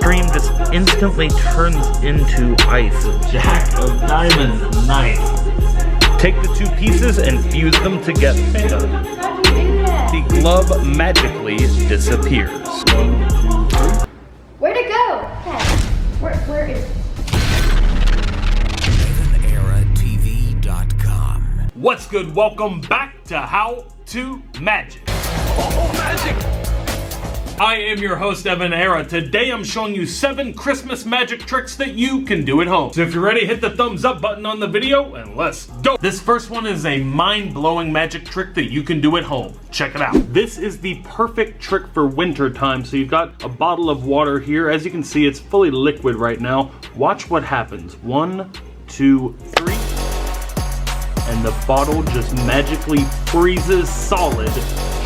stream just instantly turns into ice. Jack of diamonds, nice. Take the two pieces and fuse them together. The glove magically disappears. Where'd it go? Okay. Where is it? EvanEraTV.com. What's good? Welcome back to How to Magic. Oh, magic! I am your host, Evan Era. Today I'm showing you 7 Christmas magic tricks that you can do at home. So if you're ready, hit the thumbs up button on the video and let's go. This first one is a mind-blowing magic trick that you can do at home. Check it out. This is the perfect trick for winter time. So you've got a bottle of water here. As you can see, it's fully liquid right now. Watch what happens. 1, 2, 3. And the bottle just magically freezes solid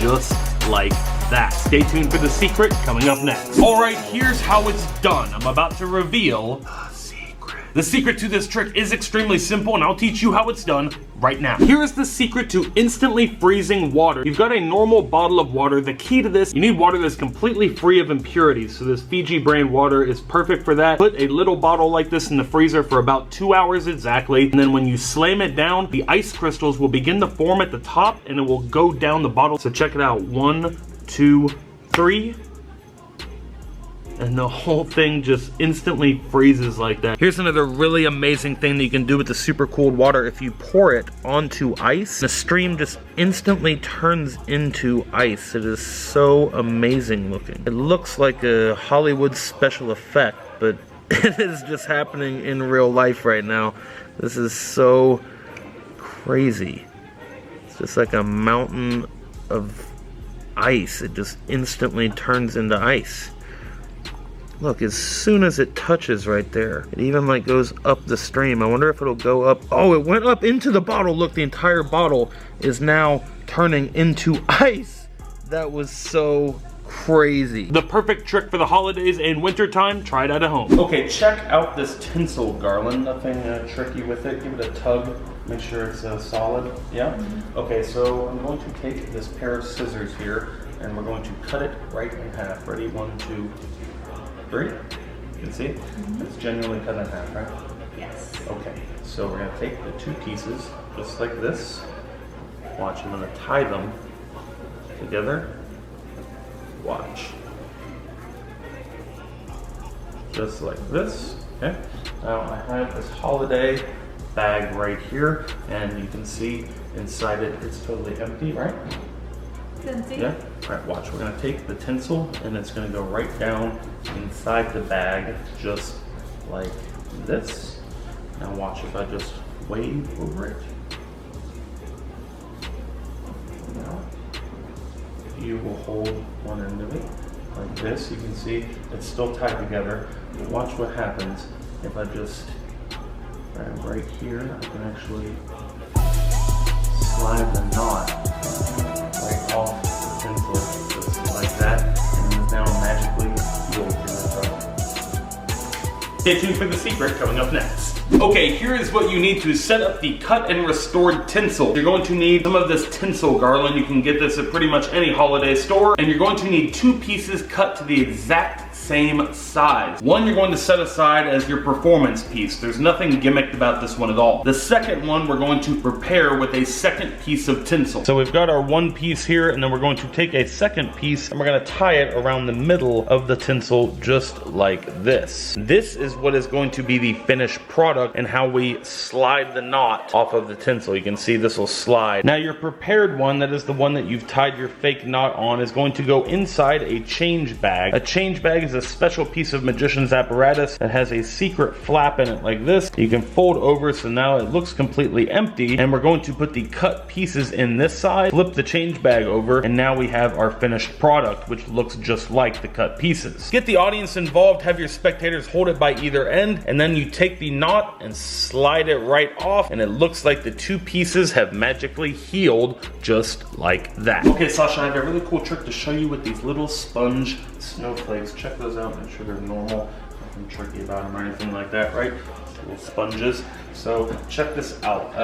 just like that. Stay tuned for the secret coming up next. Alright, here's how it's done. I'm about to reveal the secret. The secret to this trick is extremely simple and I'll teach you how it's done right now. Here is the secret to instantly freezing water. You've got a normal bottle of water. The key to this, you need water that's completely free of impurities. So this Fiji brand water is perfect for that. Put a little bottle like this in the freezer for about 2 hours exactly. And then when you slam it down, the ice crystals will begin to form at the top and it will go down the bottle. So check it out. 1, 2, 3. And the whole thing just instantly freezes like that. Here's another really amazing thing that you can do with the super cooled water. If you pour it onto ice, the stream just instantly turns into ice. It is so amazing looking. It looks like a Hollywood special effect, but it is just happening in real life right now. This is so crazy. It's just like a mountain of ice. It just instantly turns into ice. Look, as soon as it touches right there, it even like goes up the stream. I wonder if it'll go up. Oh, it went up into the bottle. Look, the entire bottle is now turning into ice. That was so crazy. The perfect trick for the holidays and winter time. Try it out at home. Okay, check out this tinsel garland. Nothing tricky with it. Give it a tug. Make sure it's solid. Yeah? Okay, so I'm going to take this pair of scissors here and we're going to cut it right in half. Ready? 1, 2, 3. You can see? It's genuinely cut in half, right? Yes. Okay, so we're going to take the two pieces just like this. Watch, I'm going to tie them together. Watch. Just like this. Okay. Now I have this holiday bag right here, and you can see inside it, it's totally empty, right? Empty? Yeah. All right, watch. We're gonna take the tinsel, and it's gonna go right down inside the bag, just like this. Now watch if I just wave over it. Now, you will hold one end of it like this. You can see it's still tied together. But watch what happens if I just right here. I can actually slide the knot right off the tinsel, just like that, and it's now magically healed in the front. Stay tuned for the secret coming up next. Okay, here is what you need to set up the cut and restored tinsel. You're going to need some of this tinsel garland. You can get this at pretty much any holiday store. And you're going to need 2 pieces cut to the exact same size. One you're going to set aside as your performance piece. There's nothing gimmicked about this one at all. The second one we're going to prepare with a second piece of tinsel. So we've got our one piece here, and then we're going to take a second piece and we're going to tie it around the middle of the tinsel just like this. This is what is going to be the finished product and how we slide the knot off of the tinsel. You can see this will slide. Now your prepared one, that is the one that you've tied your fake knot on, is going to go inside a change bag. A change bag is a special piece of magician's apparatus that has a secret flap in it like this. You can fold over so now it looks completely empty, and we're going to put the cut pieces in this side, flip the change bag over, and now we have our finished product, which looks just like the cut pieces. Get the audience involved, have your spectators hold it by either end, and then you take the knot and slide it right off, and it looks like the 2 pieces have magically healed just like that. Okay, Sasha, I have a really cool trick to show you with these little sponge snowflakes. Check those those out, make sure they're normal. Nothing tricky about them or anything like that, right? Little sponges. So check this out.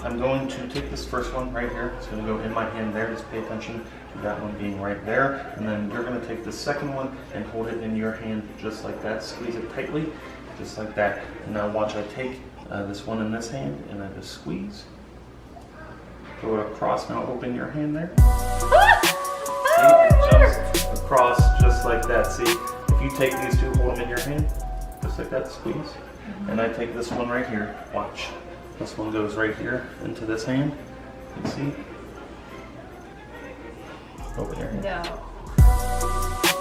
I'm going to take this first one right here. It's going to go in my hand there. Just pay attention to that one being right there. And then you're going to take the second one and hold it in your hand just like that. Squeeze it tightly, just like that. And now watch, I take this one in this hand and I just squeeze. Throw it across. Now open your hand there. See, it jumps across just like that. See, if you take these two, hold them in your hand, just like that, squeeze. And I take this one right here, watch. This one goes right here into this hand, you see? Open your hand. No.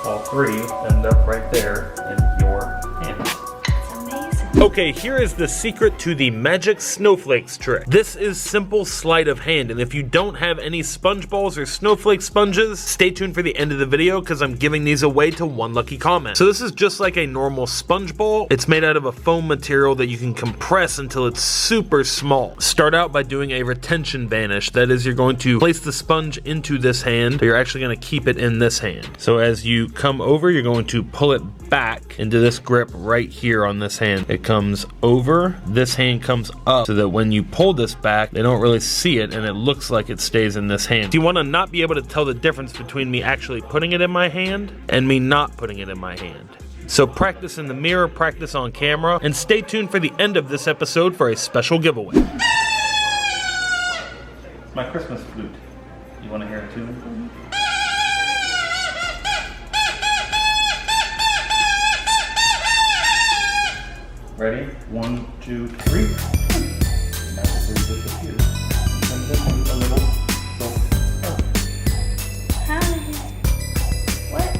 All three end up right there in your hand. Okay, here is the secret to the magic snowflakes trick. This is simple sleight of hand, and if you don't have any sponge balls or snowflake sponges, stay tuned for the end of the video because I'm giving these away to one lucky comment. So this is just like a normal sponge ball. It's made out of a foam material that you can compress until it's super small. Start out by doing a retention vanish. That is, you're going to place the sponge into this hand, but you're actually going to keep it in this hand. So as you come over, you're going to pull it back into this grip right here on this hand. It comes over, this hand comes up, so that when you pull this back, they don't really see it and it looks like it stays in this hand. So you want to not be able to tell the difference between me actually putting it in my hand and me not putting it in my hand. So practice in the mirror, practice on camera, and stay tuned for the end of this episode for a special giveaway. It's my Christmas flute. You want to hear it too? Mm-hmm. Ready? 1, 2, 3. Magically disappears. And then a little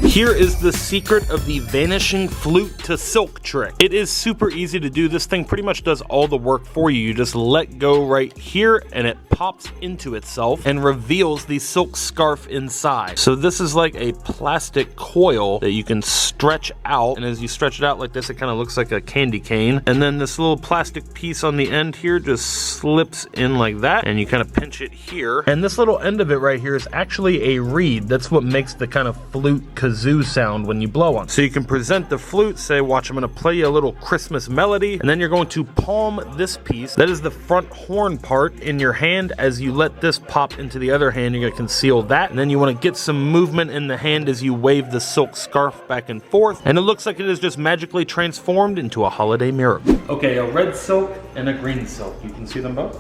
Here is the secret of the vanishing flute to silk trick. It is super easy to do. This thing pretty much does all the work for you. You just let go right here and it pops into itself and reveals the silk scarf inside. So this is like a plastic coil that you can stretch out, and as you stretch it out like this, it kind of looks like a candy cane. And then this little plastic piece on the end here just slips in like that, and you kind of pinch it here. And this little end of it right here is actually a reed. That's what makes the kind of flute kazoo sound when you blow on it. So you can present the flute, say, watch, I'm gonna play you a little Christmas melody, and then you're going to palm this piece. That is the front horn part in your hand. As you let this pop into the other hand, you're gonna conceal that, and then you wanna get some movement in the hand as you wave the silk scarf back and forth, and it looks like it is just magically transformed into a holiday miracle. Okay, a red silk and a green silk. You can see them both?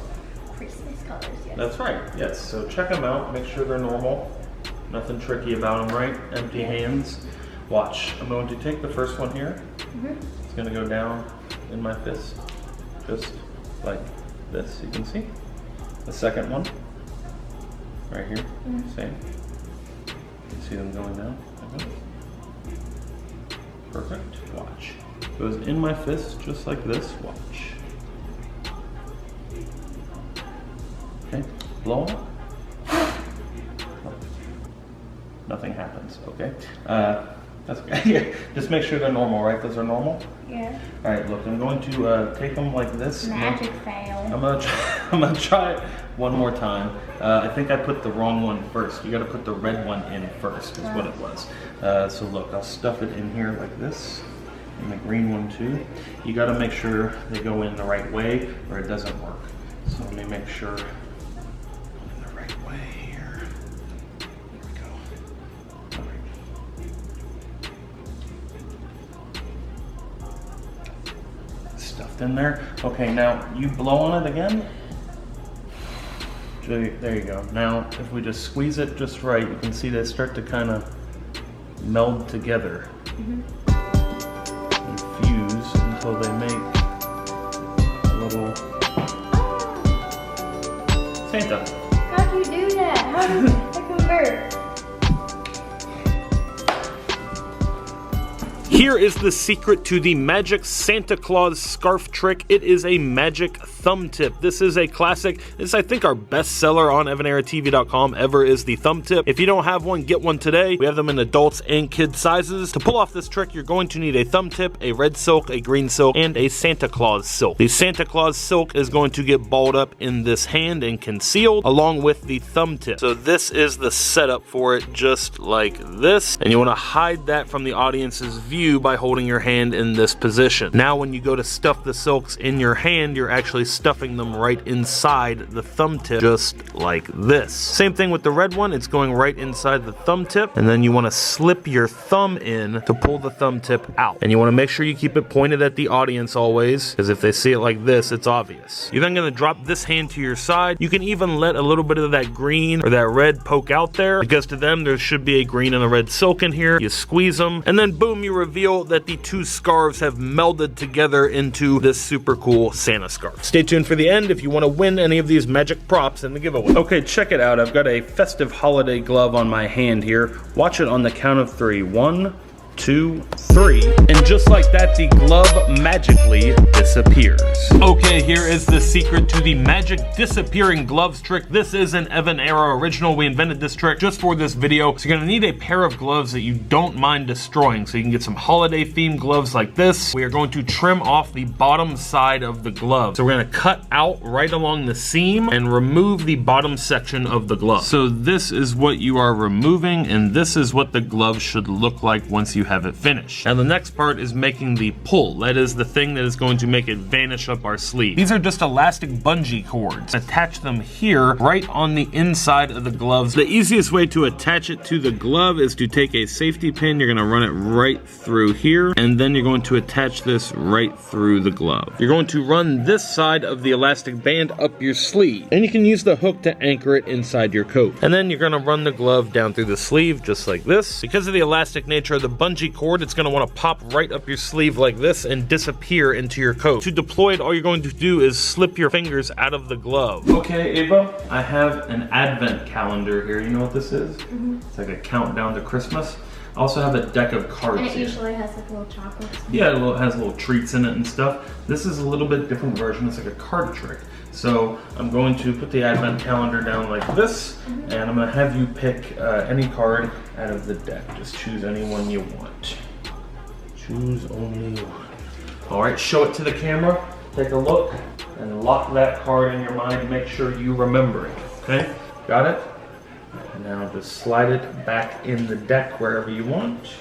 Christmas colors, yes. That's right, yes. So check them out, make sure they're normal. Nothing tricky about them, right? Empty hands. Watch, I'm going to take the first one here. It's gonna go down in my fist, just like this, you can see. The second one, right here, same. You can see them going down. Perfect, watch. Goes in my fist, just like this, watch. Okay, blow up. Nothing happens, okay? That's okay. Yeah, just make sure they're normal, right? Those are normal? Yeah. All right, look, I'm going to take them like this. Magic fail. I'm gonna try it one more time. I think I put the wrong one first. You gotta put the red one in first, is what it was. So look, I'll stuff it in here like this, and the green one too. You gotta make sure they go in the right way or it doesn't work. So let me make sure in the right way here. There we go. All right. Stuffed in there. Okay, now you blow on it again. There you go. Now, if we just squeeze it just right, you can see they start to kind of meld together and fuse until they make a little Santa. How do you do that? How do you convert? Here is the secret to the magic Santa Claus scarf trick. It is a magic thumb tip. This is a classic. This is, I think, our best seller on EvanEraTV.com ever is the thumb tip. If you don't have one, get one today. We have them in adults and kids sizes. To pull off this trick, you're going to need a thumb tip, a red silk, a green silk, and a Santa Claus silk. The Santa Claus silk is going to get balled up in this hand and concealed along with the thumb tip. So this is the setup for it, just like this. And you want to hide that from the audience's view by holding your hand in this position. Now when you go to stuff the silks in your hand, you're actually stuffing them right inside the thumb tip, just like this. Same thing with the red one, it's going right inside the thumb tip, and then you want to slip your thumb in to pull the thumb tip out. And you want to make sure you keep it pointed at the audience always, because if they see it like this, it's obvious. You're then going to drop this hand to your side. You can even let a little bit of that green or that red poke out there, because to them there should be a green and a red silk in here. You squeeze them, and then boom, you reveal that the two scarves have melded together into this super cool Santa scarf. Stay tuned for the end if you want to win any of these magic props in the giveaway. Okay, check it out. I've got a festive holiday glove on my hand here. Watch it on the count of 3. 1, 2, 3. And just like that, the glove magically disappears. Okay, here is the secret to the magic disappearing gloves trick. This is an Evan Era original. We invented this trick just for this video. So you're gonna need a pair of gloves that you don't mind destroying. So you can get some holiday themed gloves like this. We are going to trim off the bottom side of the glove. So we're gonna cut out right along the seam and remove the bottom section of the glove. So this is what you are removing, and this is what the glove should look like once you have it finished. Now the next part is making the pull. That is the thing that is going to make it vanish up our sleeve. These are just elastic bungee cords. Attach them here right on the inside of the gloves. The easiest way to attach it to the glove is to take a safety pin. You're gonna run it right through here, and then you're going to attach this right through the glove. You're going to run this side of the elastic band up your sleeve, and you can use the hook to anchor it inside your coat. And then you're gonna run the glove down through the sleeve just like this. Because of the elastic nature of the bungee cord, it's going to want to pop right up your sleeve like this and disappear into your coat. To deploy it, all you're going to do is slip your fingers out of the glove. Okay, Ava, I have an advent calendar here. You know what this is? It's like a countdown to Christmas. I also have a deck of cards And it here. usually has like little chocolates. Yeah, it has little treats in it and stuff. This is a little bit different version. It's like a card trick. So I'm going to put the advent calendar down like this, and I'm going to have you pick any card out of the deck. Just choose any one you want. Choose only one. All right, show it to the camera. Take a look and lock that card in your mind. Make sure you remember it. Okay, got it? Now just slide it back in the deck wherever you want.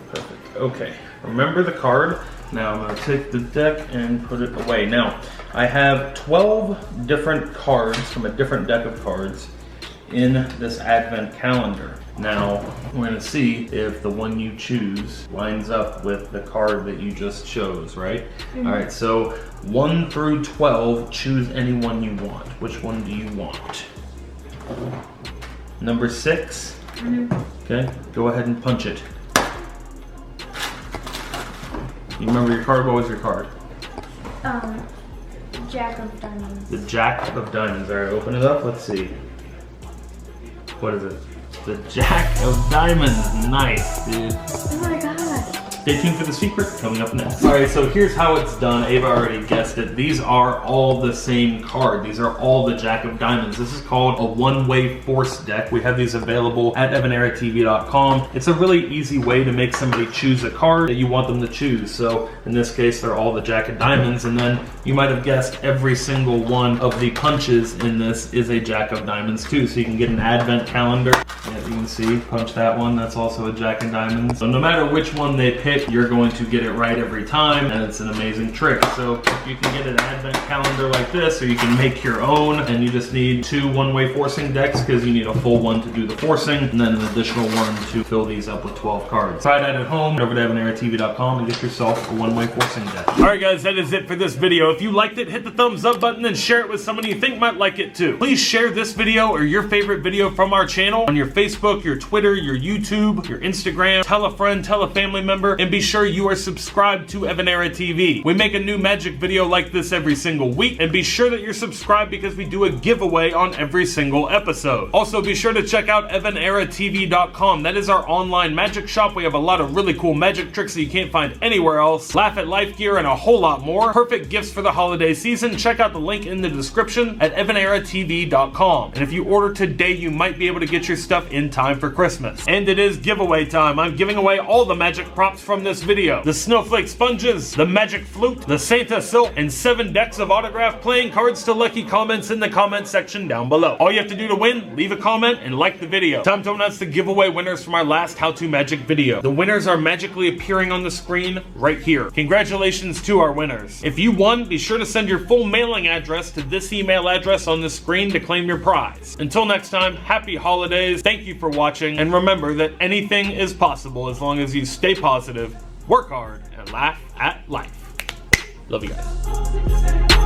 Perfect. Okay, remember the card. Now I'm going to take the deck and put it away. Now, I have 12 different cards from a different deck of cards in this advent calendar. Now, we're going to see if the one you choose lines up with the card that you just chose, right? All right, so 1 through 12, choose any one you want. Which one do you want? Number 6? Okay, go ahead and punch it. You remember your card? What was your card? Jack of Diamonds. The Jack of Diamonds. All right, open it up. Let's see. What is it? The Jack of Diamonds. Nice, dude. Oh my god. Stay tuned for the secret coming up next. All right, so here's how it's done. Ava already guessed it. These are all the same card. These are all the Jack of Diamonds. This is called a one-way force deck. We have these available at EvanEraTV.com. It's a really easy way to make somebody choose a card that you want them to choose. So in this case, they're all the Jack of Diamonds, and then you might have guessed every single one of the punches in this is a Jack of Diamonds too. So you can get an advent calendar. As you can see, punch that one. That's also a Jack of Diamonds. So no matter which one they pick, you're going to get it right every time, and it's an amazing trick. So you can get an advent calendar like this, or you can make your own, and you just need 2 one-way forcing decks because you need a full one to do the forcing, and then an additional one to fill these up with 12 cards. Try that at home. Go over to EvanEraTV.com and get yourself a one-way forcing deck. All right, guys, that is it for this video. If you liked it, hit the thumbs up button and share it with somebody you think might like it too. Please share this video or your favorite video from our channel on your Facebook, your Twitter, your YouTube, your Instagram. Tell a friend, tell a family member. It and be sure you are subscribed to Evanera TV. We make a new magic video like this every single week, and be sure that you're subscribed because we do a giveaway on every single episode. Also, be sure to check out EvaneraTV.com. That is our online magic shop. We have a lot of really cool magic tricks that you can't find anywhere else, Laugh at Life gear, and a whole lot more. Perfect gifts for the holiday season. Check out the link in the description at EvaneraTV.com. And if you order today, you might be able to get your stuff in time for Christmas. And it is giveaway time. I'm giving away all the magic props from this video. The Snowflake sponges, the magic flute, the Santa silk, and 7 decks of autograph playing cards to lucky comments in the comment section down below. All you have to do to win, leave a comment and like the video. Time to announce the giveaway winners from our last How To Magic video. The winners are magically appearing on the screen right here. Congratulations to our winners. If you won, be sure to send your full mailing address to this email address on the screen to claim your prize. Until next time, happy holidays, thank you for watching, and remember that anything is possible as long as you stay positive, work hard, and laugh at life. Love you guys.